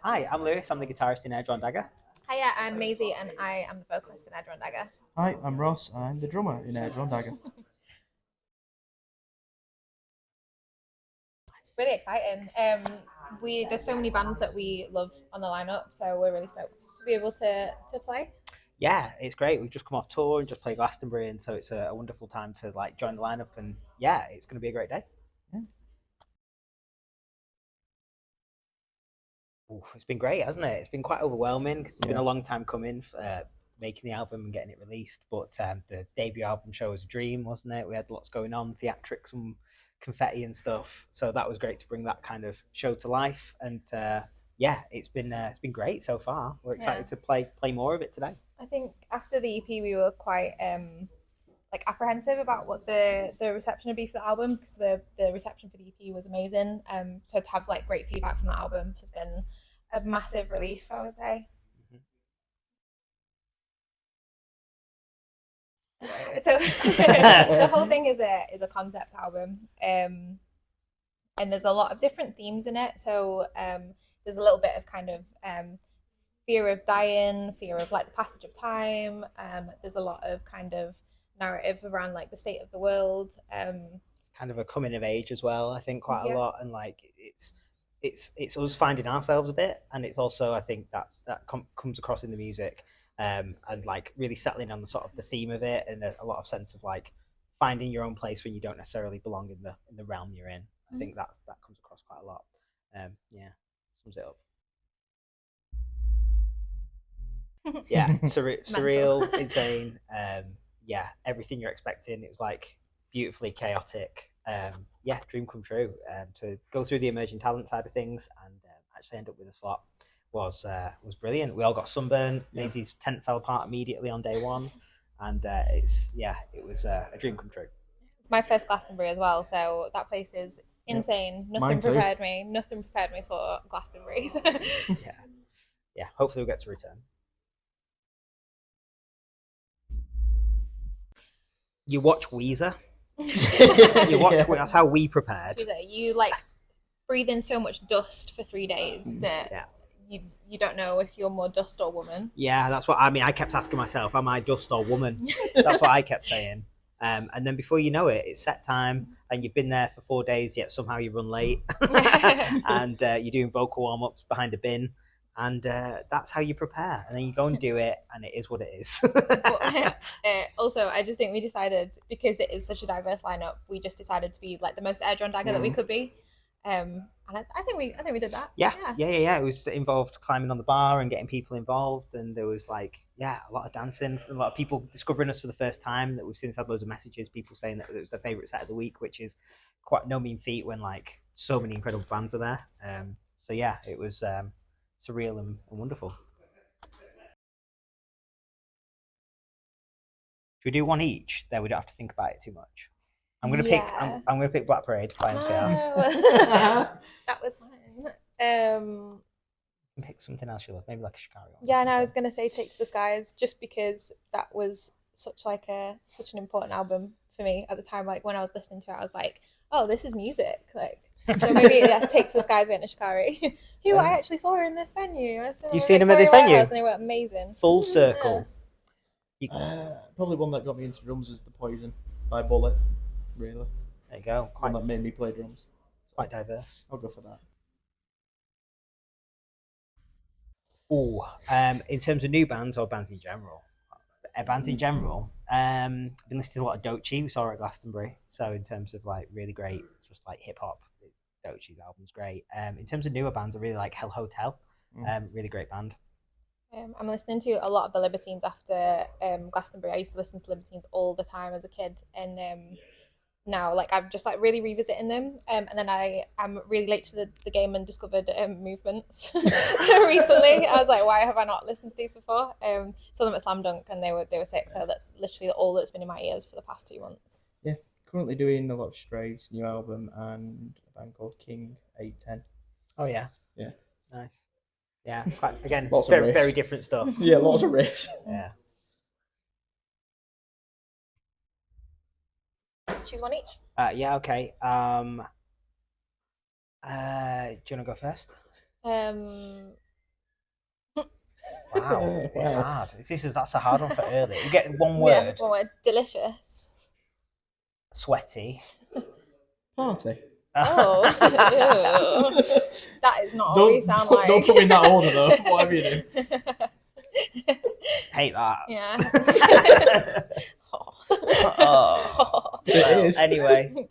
Hi, I'm Lewis. I'm the guitarist in Drawn Dagger. Hiya, I'm Maisie and I am the vocalist in Drawn Dagger. Hi, I'm Ross. I'm the drummer in Drawn Dagger. It's really exciting. There's so many bands that we love on the lineup, so we're really stoked to be able to play. Yeah, it's great. We've just come off tour and just played Glastonbury, and so it's a wonderful time to like join the lineup. And yeah, it's going to be a great day. Yeah. Oof, it's been great, hasn't it? It's been quite overwhelming because it's been a Yeah. long time coming, making the album and getting it released. But the debut album show was a dream, wasn't it? We had lots going on, theatrics and confetti and stuff. So that was great to bring that kind of show to life. And yeah, it's been great so far. We're excited to play more of it today. I think after the EP, we were quite like apprehensive about what the reception would be for the album because the reception for the EP was amazing. So to have like great feedback from the album has been a massive relief, I would say. So the whole thing is a concept album, and there's a lot of different themes in it. So there's a little bit of kind of fear of dying, fear of like the passage of time. There's a lot of kind of narrative around like the state of the world. It's kind of a coming of age as well. I think quite a Yeah. lot, and like it's us finding ourselves a bit, and it's also I think that comes across in the music, and like really settling on the sort of the theme of it, and a lot of sense of like finding your own place when you don't necessarily belong in the realm you're in. I think that comes across quite a lot. Yeah, sums it up. Yeah, surreal, insane. Yeah, everything you're expecting. It was like beautifully chaotic. Yeah, dream come true. To go through the emerging talent side of things and actually end up with a slot was brilliant. We all got sunburned. Yeah. Maisie's tent fell apart immediately on day one, and it was a dream come true. It's my first Glastonbury as well, so that place is insane. Mine too. Nothing prepared me for Glastonbury. Yeah, yeah. Hopefully we'll get to return. You watch Weezer. You watch. Yeah. That's how we prepared. You like breathe in so much dust for 3 days that Yeah. you don't know if you're more dust or woman. Yeah, that's what I mean. I kept asking myself, am I dust or woman? That's what I kept saying. And then before you know it, it's set time, and you've been there for 4 days, yet somehow you run late, and you're doing vocal warm ups behind a bin, and that's how you prepare. And then you go and do it, and it is what it is. But, also, I just think we decided because it is such a diverse lineup, we just decided to be like the most Drawn Dagger that we could be. And I think we did that. Yeah. It involved climbing on the bar and getting people involved, and there was like a lot of dancing, a lot of people discovering us for the first time. That we've since had loads of messages, people saying that it was their favorite set of the week, which is quite no mean feat when like so many incredible bands are there. So yeah, it was surreal and wonderful. Should we do one each? Then we don't have to think about it too much. I'm gonna pick. Yeah. I'm gonna pick Black Parade by MCR. No. That was mine. Pick something else you love, maybe like a Shikari. Yeah, and I was gonna say Takes the Skies just because that was such an important album for me at the time. Like when I was listening to it, I was like, oh, this is music. Like so maybe Takes the Skies went to Shikari. Who I actually saw in this venue. You've seen him at this venue? And they were amazing. Full circle. Probably one that got me into drums was The Poison by Bullet. Really, There you go. one that made me play drums. Quite diverse. I'll go for that. Oh, in terms of new bands or bands in general? Bands in general. I've been listening to a lot of Doechii. We saw her at Glastonbury. So in terms of like really great, just like hip hop, Doechii's album's great. In terms of newer bands, I really like Hell Hotel. Really great band. I'm listening to a lot of the Libertines after Glastonbury. I used to listen to Libertines all the time as a kid, and now like I'm just like really revisiting them. And then I'm really late to the game and discovered Movements recently. I was like, why have I not listened to these before? Saw them at Slam Dunk and they were sick. So that's literally all that's been in my ears for the past 2 months. Yeah, currently doing a lot of Stray's new album and a band called King 810. Oh yeah. Yeah. Nice. Yeah. Quite, again, Lots of very riffs. very different stuff. Yeah, lots of riffs. Yeah. Choose one each. Yeah. Okay. Do you want to go first? Wow, it's Wow. hard. That's a hard one for early. You get one word. Yeah, one word. Delicious. Sweaty. Party. Oh, ew. That is not what we sound like. Don't put me in that order though. Whatever you do. Hate that. Yeah. Oh. It Well, is. anyway.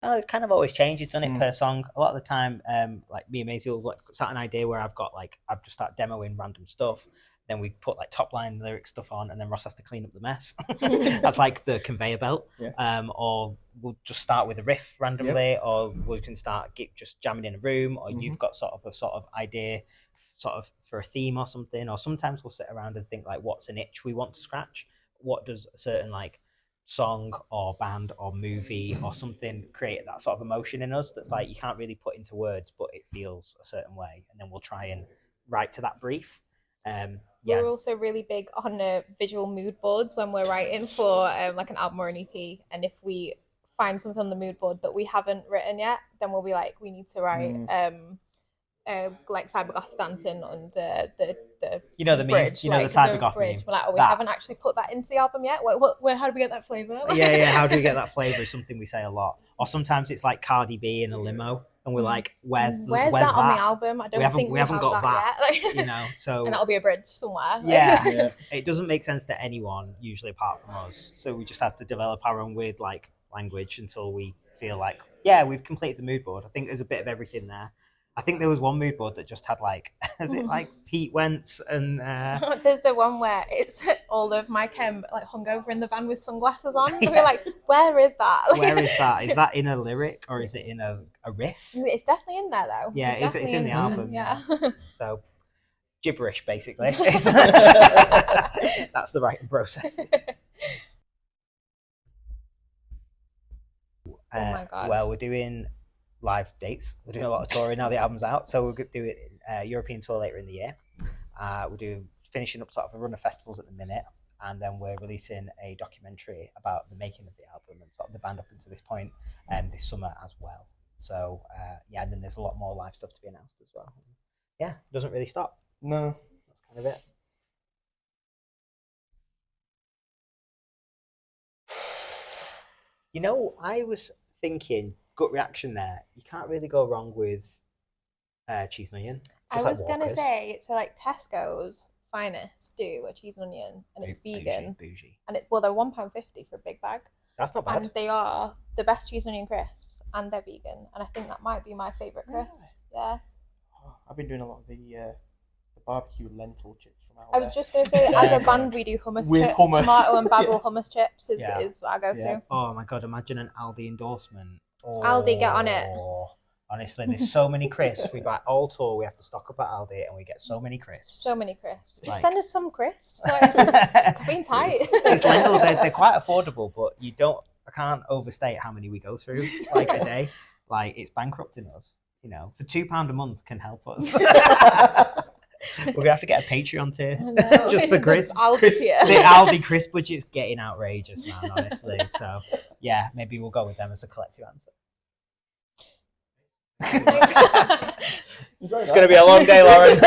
Oh, it kind of always changes, doesn't it, per song? A lot of the time, like me and Maisie will start an idea where I've just start demoing random stuff. Then we put like top line lyric stuff on, and then Ross has to clean up the mess. That's like the conveyor belt. Yeah. Or we'll just start with a riff randomly, or we can start just jamming in a room, or you've got sort of idea, sort of for a theme or something. Or sometimes we'll sit around and think like, what's an itch we want to scratch? What does a certain like song or band or movie or something create that sort of emotion in us that's like you can't really put into words, but it feels a certain way, and then we'll try and write to that brief. We're also really big on visual mood boards when we're writing for like an album or an EP, and if we find something on the mood board that we haven't written yet, then we'll be like, we need to write like cybergoth dancing under the the bridge, meme, the cybergoth meme. We're like, we haven't actually put that into the album yet. Where how do we get that flavour? Yeah, how do we get that flavour is something we say a lot. Or sometimes it's like Cardi B in a limo, and we're like, where's that on the album? I don't think we haven't got that yet. So and that'll be a bridge somewhere. Yeah. It doesn't make sense to anyone usually apart from us, so we just have to develop our own weird like language until we feel like we've completed the mood board. I think there's a bit of everything there. I think there was one mood board that just had like, is it like Pete Wentz and there's the one where it's all of Mike like hungover in the van with sunglasses on. So we're like, where is that? Where is that? Is that in a lyric or is it in a riff? It's definitely in there though. Yeah, it's in the album. Yeah. So gibberish basically. That's the writing process. Oh my God. Well, we're doing live dates. We're doing a lot of touring now the album's out, so we'll do it European tour later in the year. We're finishing up sort of a run of festivals at the minute, and then we're releasing a documentary about the making of the album and sort of the band up until this point this summer as well. So and then there's a lot more live stuff to be announced as well. Yeah, it doesn't really stop. No, that's kind of it. I was thinking, gut reaction there, you can't really go wrong with cheese and onion. I was going to say, so like Tesco's Finest do a cheese and onion, and it's vegan. Bougie. And they're £1.50 for a big bag. That's not bad. And they are the best cheese and onion crisps, and they're vegan. And I think that might be my favourite crisps. Yeah. I've been doing a lot of the barbecue lentil chips from out I was just going to say, as a band, we do hummus chips. Tomato and basil hummus chips is what I go to. Oh my God, imagine an Aldi endorsement. Oh, Aldi, get on it. Honestly, there's so many crisps. We buy all tour, we have to stock up at Aldi, and we get so many crisps. So many crisps. Just Like- send us some crisps. It's been tight. It's lentil, they're quite affordable, but I can't overstate how many we go through like a day. Like, it's bankrupting us. For £2 a month can help us. We're gonna have to get a Patreon tier just for crisps. The Aldi crisp budget's getting outrageous, man. Honestly, so yeah, maybe we'll go with them as a collective answer. It's gonna be a long day, Lauren.